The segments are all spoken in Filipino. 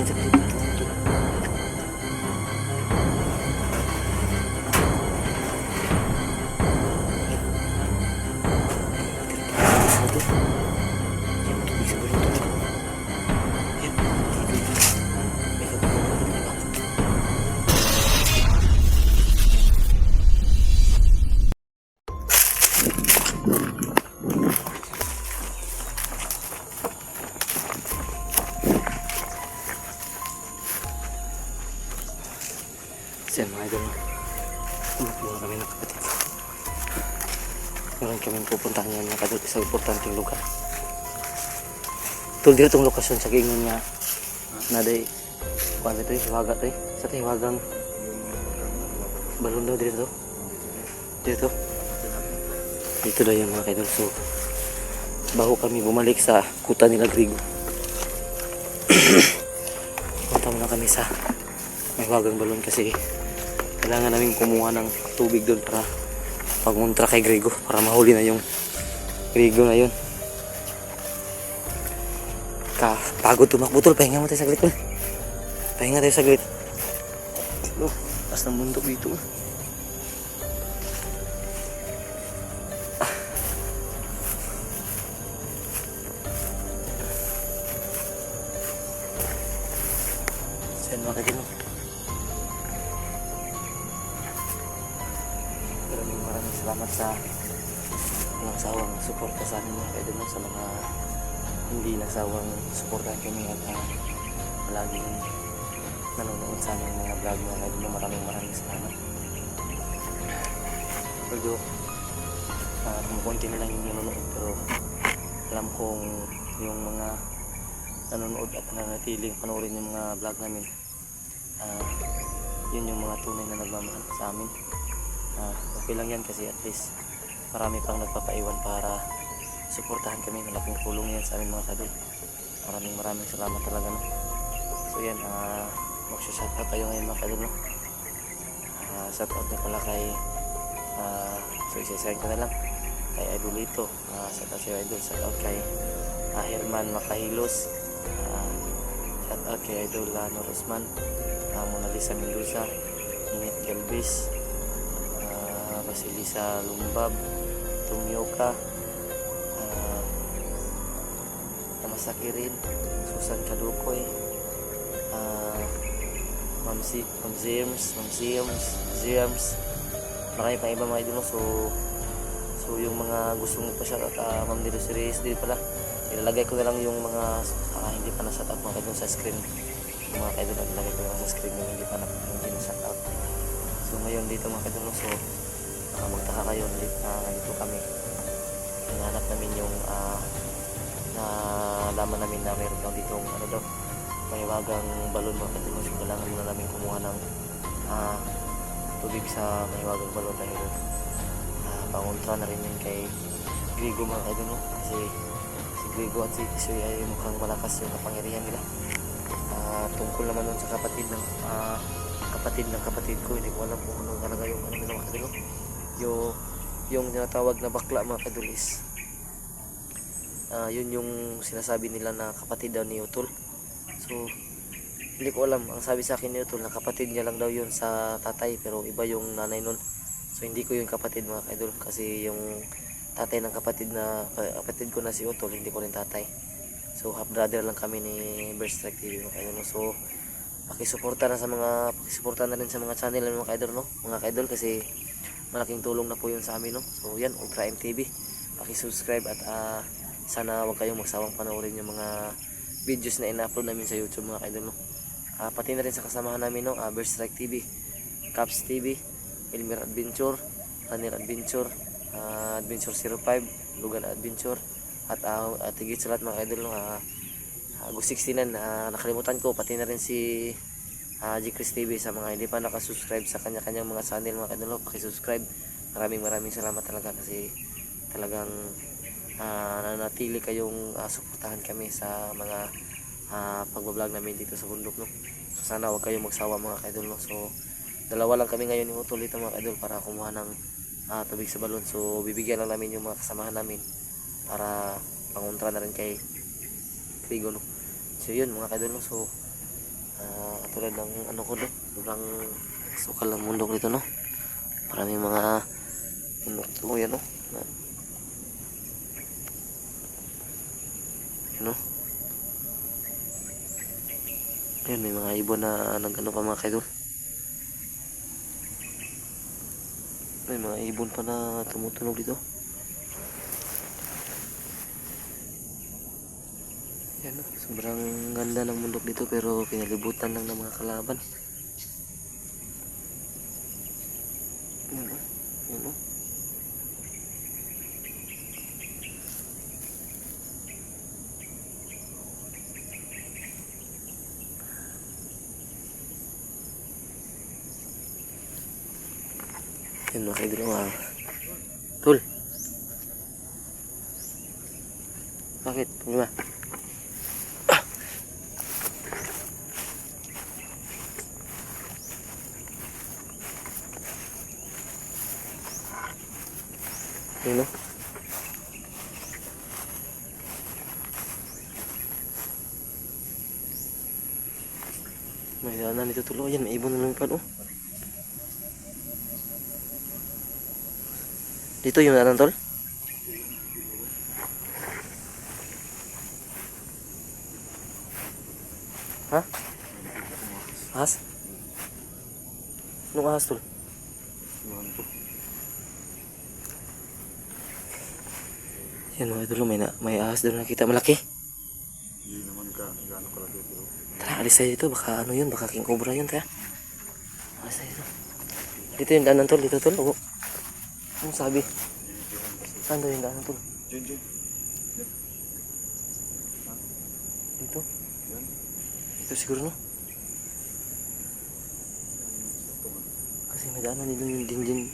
natin saglit. Yan mga idol, umuha kami ng kapatid. Meron kaming pupuntahan ngayon mga idol, isang importanteng lugar. Tulad dito itong lokasyon sa giingon nga na day kuhan ito hiwaga ito sa hiwagang balon daw dito dito daw yung mga idol. So bago kami bumalik sa kuta nila Grigo, punta muna kami sa hiwagang balon kasi kailangan namin kumuha ng tubig doon para pagmuntra kay Grigo, para mahuli na yung Grigo na yun. Pagod tumakbo tol, pahinga mo tayo saglit tol. Pahinga tayo saglit. Taas ng bundok dito. Saan mga kagino? Maraming salamat sa walang sawang suporta sa amin mga kaibigan, sa mga hindi nasawang suportahan kami at palaging nanonood sa aming mga vlog mga kaibigan. Maraming salamat. Although kumukunti na lang yung nanonood, pero alam kong yung mga nanonood at nanatiling panoorin yung mga vlog namin, yun yung mga tunay na nagmamahal sa amin. Okay lang yan kasi at least marami pang nagpapaiwan para suportahan kami. Malaking tulong yan sa aming mga kadol. Maraming salamat talaga no. So yan, magsa-shoutout tayo ngayon mga kadol no. Shoutout na pala kay so isa-isahin ko na lang kay Idolito, shoutout si Idol, shoutout kay Herman Makahilos, shoutout kay Idol Norosman, Mona Lisa Mendoza, Init Galvez, Basilisa Lumbab, Tumyoka, Namasaki rin, Susan Kadukoy, Ma'am Zems, marami pang iba mga idol. So yung mga gustong pa-shoutout, Ma'am Dilo Series din pala, ilalagay ko na lang yung mga hindi pa na-shoutout mga idol sa screen. Yung mga idol ilalagay ko na lang sa screen yung hindi na-shoutout. So ngayon dito mga idol, so magtaka kayo, nandito kami, hinahanap namin yung nalaman namin na mayroon daw dito mahiwagang balon mga idol. So kailangan muna namin kumuha ng tubig sa mahiwagang balon dahil panguntra na rin yun kay Grigo mga idol no? Kasi si Grigo at si Tisoy ay mukhang malakas yung kapangyarihan nila. Tungkol naman nun sa kapatid ng kapatid ko, hindi ko alam kung ano talaga yung nila mga idol no? Yung tinatawag na bakla mga kadulis, yun yung sinasabi nila na kapatid daw ni Utol. So hindi ko alam, ang sabi sa akin ni Utol na kapatid niya lang daw yun sa tatay, pero iba yung nanay nun. So hindi ko yung kapatid mga kaidol, kasi yung tatay ng kapatid ko na si Utol, hindi ko rin tatay. So half brother lang kami ni Berstrike TV mga kaidol. So pakisuporta na rin sa mga channel ng mga kaidol no, mga kaidol, kasi malaking tulong na po yun sa amin no. So yan, Ultra MTV, paki-subscribe at sana wag kayong magsawang panoorin yung mga videos na ina-upload namin sa YouTube mga kaidol no. Pati na rin sa kasamahan namin no, Berstrike TV, Caps TV, Elmer Adventure, Runner Adventure, Adventure 05, Lugan Adventure, at higit sa lahat mga kaidol no, Agus 69, nakalimutan ko, pati na rin si G-Chris TV. Sa mga hindi pa nakasubscribe sa kanya-kanyang mga channel mga kaidol, paki-subscribe. Maraming salamat talaga, kasi talagang nanatili kayong suportahan kami sa mga pagbablog namin dito sa bundok no. So sana wag kayong magsawa mga kaidol no. So dalawa lang kami ngayon ni Utol dito mga kaidol para kumuha ng tubig sa balon. So bibigyan lang namin yung mga kasamahan namin para panguntra na rin kay Grigo no. So yun mga kaidol no. So tulad ng ano ko doon. Sobrang sukal ng bundok dito, no? Maraming mga bundok. So, yan, no? Yan, no? Yan, may mga ibon na nag-ano pa mga kaidol. May mga ibon pa na tumutunog dito. Yan, no? Sobrang ganda ng bundok dito pero pinalibutan lang ng mga kalaban. Yan, no? Yan, no? Yan mga kaidol, Tol. Bakit? Problema? Yan, no? May daanan dito, Tol. Yan, may ibon na lumipad, oh. Dito yung daanan, Tol. Ha? Ahas? Anong ahas, Tol? Yan mga idol, may ahas doon nakita malaki. Hindi naman gaano kalaki pero Tara, alis tayo dito. Baka ano yun, baka king cobra yun, tara. Alis tayo dito. Dito yung daanan, Tol. Dito, Tol. Oo. Anong sabi? Saan daw yung daanan, Tol? Diyan. Dito? Yan. Dito siguro, no? Kasi may daanan din.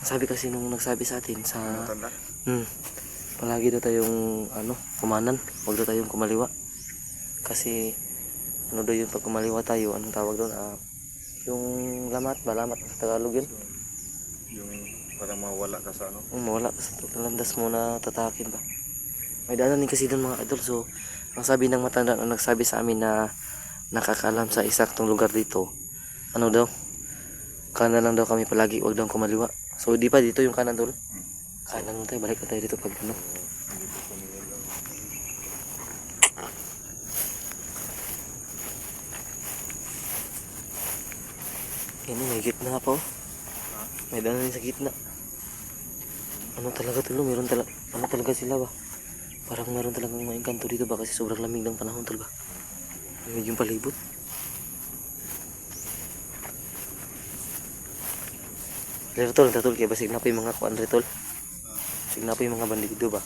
Ang sabi kasi nung nagsabi sa atin sa... Tanda? Palagi daw tayong kumanan. Huwag daw tayong kumaliwa. Kasi ano daw yun pag kumaliwa tayo, anong tawag doon? Yung lamat sa Tagalog yun. Yung parang mawala ka sa ano? Mawala sa landas mo na tatakin ba. May daanan din kasi doon mga idol. So ang sabi ng matanda na nagsabi sa amin na nakakaalam sa isaktong lugar dito, ano daw? Kanan lang daw kami palagi, huwag daw kumaliwa. So di pa dito yung kanan, Tol? Kanan mo tayo, balik na tayo dito pag ano. Yan, may gitna pa, oh. May daanan din sa gitna. Ano talaga, Tol? Meron talaga, ano talaga sila ba? Parang meron talagang maingkanto dito ba kasi sobrang lamig ng panahon, Tol ba? Yung palibot. Pero Tol, kaya basig na po yung mga kuandre, Tol. Basig na po yung mga bandido ba?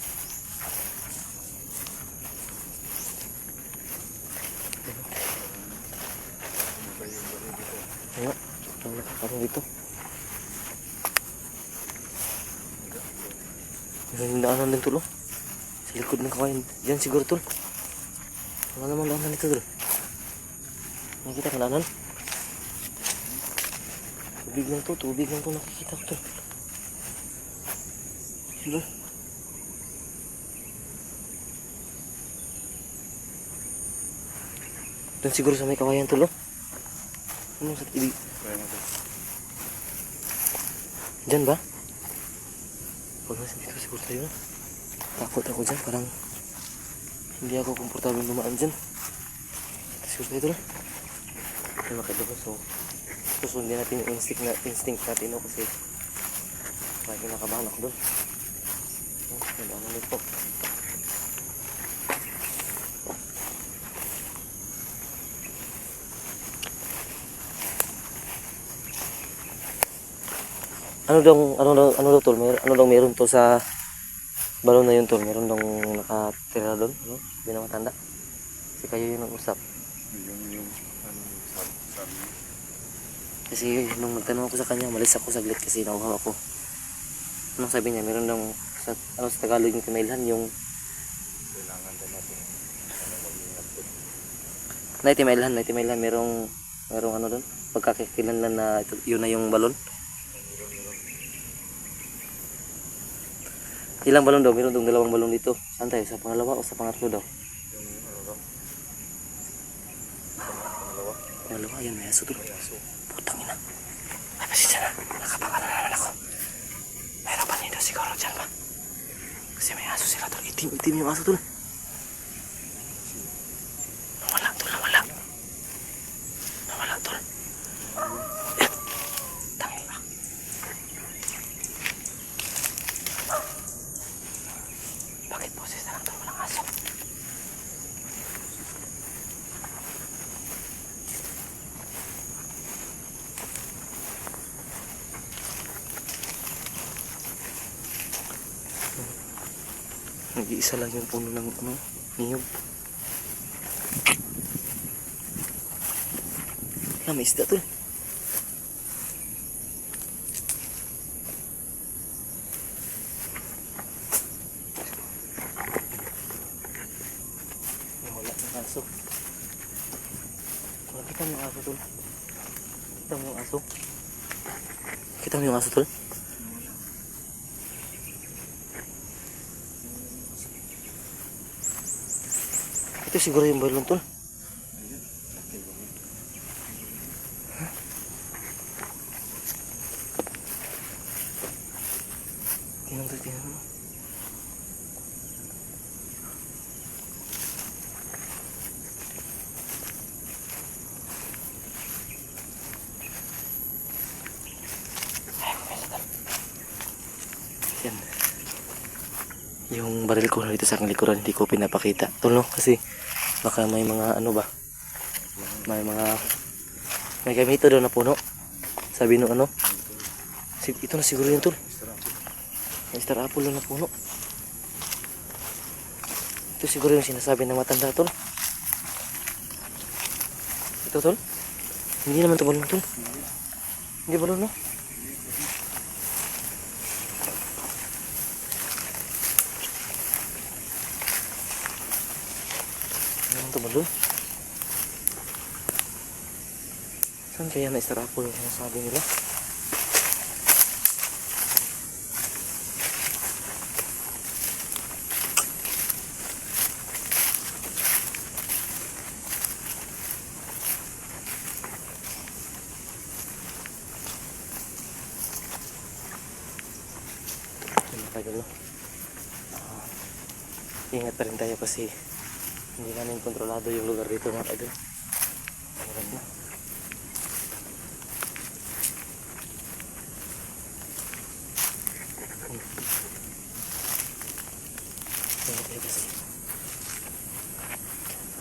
Ayo, parang dito. Yung daanan din, Tol, oh. Sa likod ng kawain. Diyan siguro, Tol. Wala namang daanan dito, Tol. Nakikita ka daanan? Tubig lang to nakikita ko, Tol. Diba? Doon siguro sa may kawayan, Tol, oh. Ano sa ibig? Diyan ba? Huwag nasa dito siguro tayo, no? Takot ako dyan, parang hindi ako komportable lumaan dyan. Siguro tayo, Tol. Ay, makaiba so susundin natin yung instinct natin, no? Kasi parang kinakabahan ako doon. Ano nito? Ano daw, Tol? Ano daw meron to sa balon na yun, Tol? Meron daw nakatira doon, no? Hindi na matanda. Kasi kayo yun ang usap. Yung ano sabi. Kasi nung nagtanong ako sa kanya, malis ako saglit kasi nauhaw ako. Anong sabi niya? Meron daw sa Tagalog yung kamailhan, yung Kailangan din natin mag-ingat po. Naitimailhan, merong ano doon? Pagkakakilanlan na yun na yung balon. Ilang balon daw? Meron daw 2 balon dito. Saan tayo? Sa pangalawa o sa pangatlo daw? Yung ano daw? Pangalawa? Pangalawa, yan may aso tol. May aso. Putang ina. Ay, pasensya na. Nakabaka na naman ako. Mahirapan nito siguro dyan ba? Kasi may aso sila tol. Itim yung aso tol. Nawala tol, nawala. Nawala tol. Yan. Tangin ba? Bakit boses na lang tol? Walang aso. Nag-iisa lang yung puno ng niyog. May isda tol. Wala ng aso. Kita mo yung aso tol. Kita mo yung aso. Kita mo yung aso tol. Ito siguro yung balon tol. Ayun. Laki ba? Tingnan mo. Yan. Yung baril ko dito sa aking likuran, hindi ko pinapakita. Tol no? Kasi baka may mga ano ba? May gamito daw na puno. Sabi no ano? Ito na siguro yun tol. May star apple na puno. Ito siguro yung sinasabi ng matanda tol. Ito tol. Hindi naman ito balon tol. Hindi balon no? Hindi naman ito balon. Saan kaya na star apple yung sinasabi nila? Idol, ingat pa rin tayo kasi hindi namin kontrolado yung lugar dito mga idol. Hirap na. Ingat tayo kasi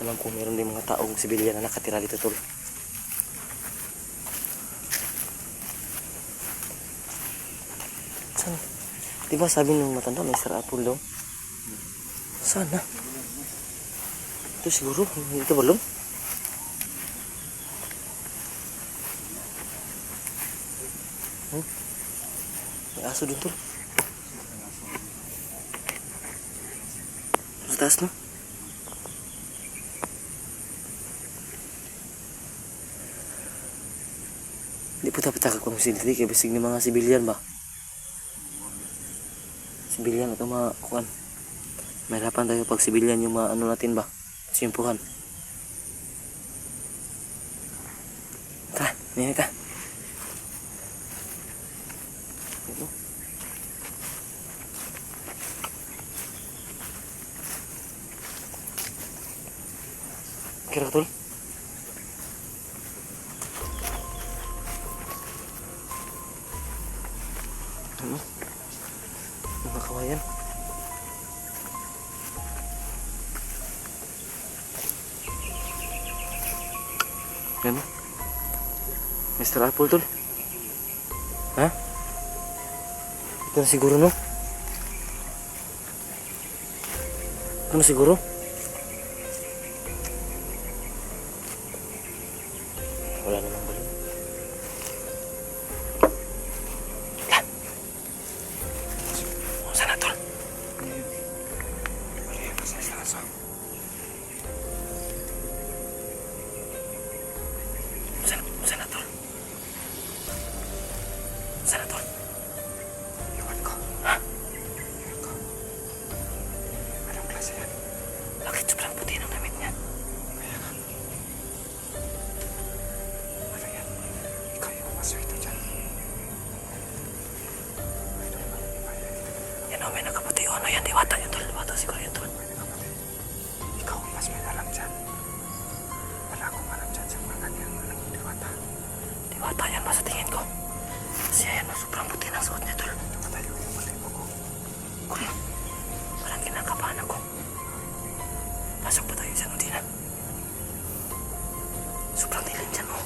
alam ko meron din mga taong sibilyan na nakatira dito tol. Saan? Diba sabi ng matanda may star apple daw? Sana. Ito siguro. Ito balon. May aso dun tol. Sa taas no? Hindi po dapat takak kung sila kaya basig ng mga sibilyan ba? Sibilyan ito mga kuan. Mahirapan tayo pag sibilyan yung mga ano natin ba? Simpuhan. Tara, nini ka. Kira tol. Ano? Mga kawayan. Ano? Mr. Apple tol. Ha? Ito na siguro no? Ito na siguro? Wala namang balon. Sana tol. Sana tol. Sana tol. Iwan ko. Ha? Iwan ko. Anong klase yan? Bakit sobrang puti ng damit niya? Kaya nga. Maswito dyan. Yan o, may nakaputi. O, ano yan? Diwata yan, tol. Diwata siguro yan, tol. Ikaw mas may alam dyan. Wala akong alam dyan sa mga ganyan. Walang diwata. Diwata yan ba sa tingin ko? Kasi ayan, sobrang puti ng suot niya, tol. Matayo yung malibo ko. Kuya, parang kinakabahan ako. Pasok pa tayo dyan, hindi na. Sobrang dilim dyan, oh.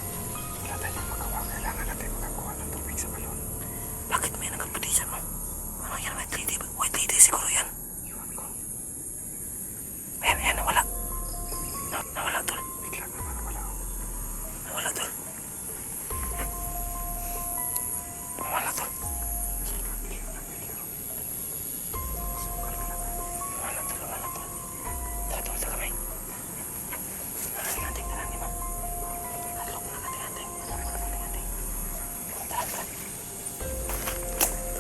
Wala tayong magawa. Kailangan natin makakuha ng tubig sa balon. Bakit may nakaputi dyan, oh? Ano yan, white lady? White lady siguro yan. Iwan ko. Ayan, ayan, nawala. Nawala, tol. Bigla naman nawala ako. Nawala, tol. Nawala, tol. Nawala, tol. Nawala, tol. Tara, tol, sa kamay. Ating, tara, di ba? Tatlong na, ating. Tara, tara.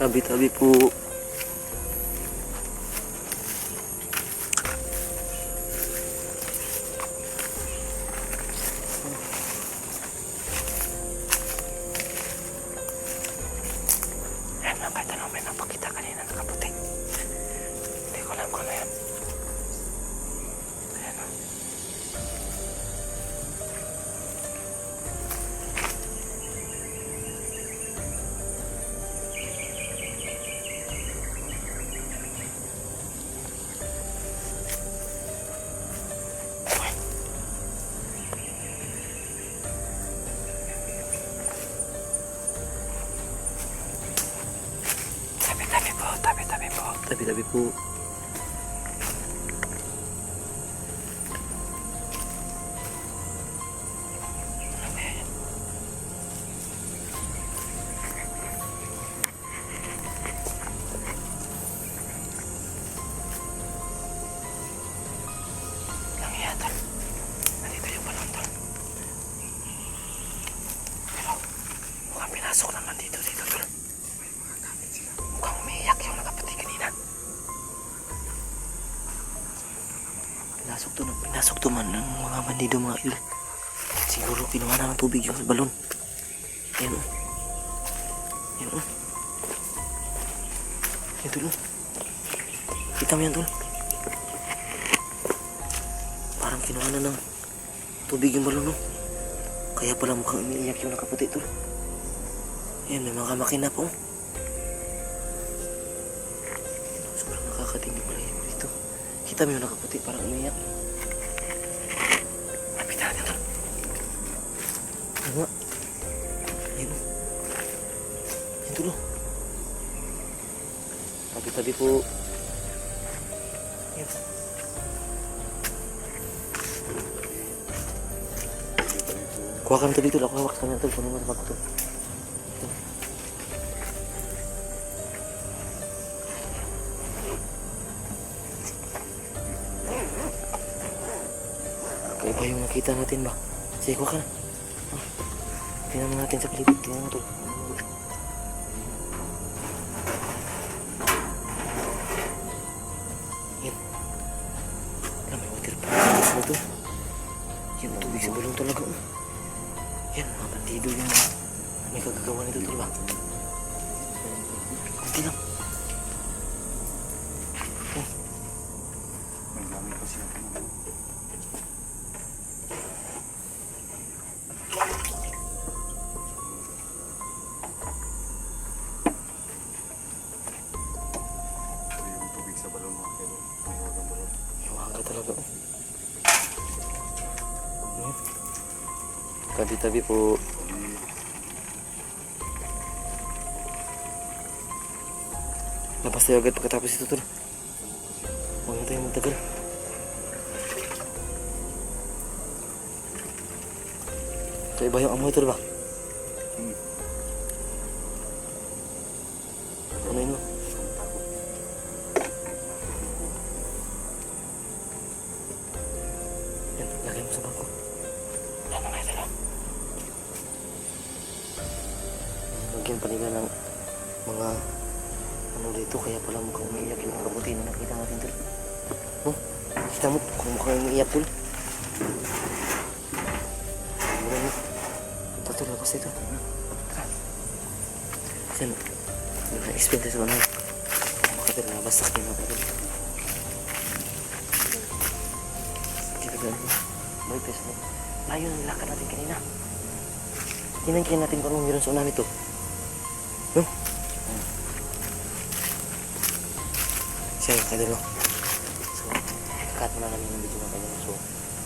Tabi-tabi po. Ayan lang, kahit ano may napakita kanina nakaputi. Hindi ko alam kung ano yan. Ayan o. Uy. Tabi-tabi po, tabi-tabi po. Tabi-tabi po. Ano ba yan? Lang yan, tol. Nandito yung balon, tol. Pero, mukhang pinasok naman dito, tol. Mukhang umiiyak yung nakaputi kanina. Pinasok to man ng mga bandido, mga idol. Siguro kinuha na ng tubig yung balon. Ayan o. Ayan o. Ayan, tol. Kita mo yan, tol. Parang kinuha na ng tubig yung balon, no? Kaya pala mukhang umiiyak yung nakaputi, tol. Ayan, may mga makina po. Sobrang nakakatindi pala yun dito. Kita mo yung nakaputi, parang umiyak. Lapitan natin, tol. Ano nga? Ayan o. Ayan, tol. Tabi-tabi po. Ayan. Kuha ka ng tubig, tol. Ako hawak sa kanya, tol. Kunin mo sa pagko, tol. Kaiba yung nakita natin ba? Sige, kuha ka na. Tingnan mo natin sa palibot. Tingnan mo, tol. Yan. Wala, may water pa. Ano to? Yan, tubig sa balong talaga. Yan, mga bandido yung may kagagawa nito, tol ba? Kunti lang. May gamit pa siya. Yung tubig sa balon mo. Pero may huwag balon. Iwaga talaga, oh. Tabi-tabi po. Labas tayo agad pagkatapos ito, tol. Huwag na tayong magtagal. Ito iba yung amoy, tol ba? Ano yun, oh? Yan, lagay mo sa bangko. Yan, mga ito lang. Lagyan pa nila ng mga ano dito, kaya pala mukhang umiiyak yung kabuti na nakita natin, tol. Oh, kita mo kung mukhang umiiyak, tol. Ano mo? Ito, tol, labas ito. Tara. Yan. Na-explain tayo sa mga makapit na basta kayo mga kaidol. Kailangan mo. Balik tayo sa mga. Layo ng lakad natin kanina. Tingnan kaya natin kung anong meron sa unahan ito. No? Siya yung kaidol, no? So, kakat mo na namin yung video mga kaidol. So,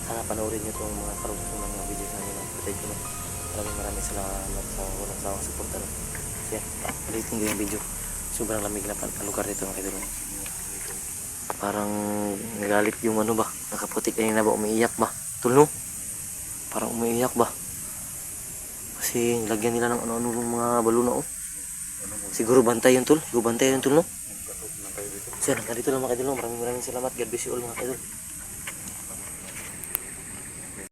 sana panoorin nyo itong mga karugtong ng mga videos namin ng footage ko, no? Maraming salamat sa walang sawang suporta, no? So, yan. Ulitin ko yung video. Sobrang lamig na lugar dito mga kaidol. Parang nagalit yung ano ba? Nakaputik kanina ba? Umiiyak ba? Tulno? Parang umiiyak ba? Kasi lagyan nila ng ano-ano ng mga baluna, oh. Siguro bantay yung tul. Siguro bantay yung tul, no? So yan, nandito lang mga kaidol. Maraming salamat. God bless you all mga kaidol.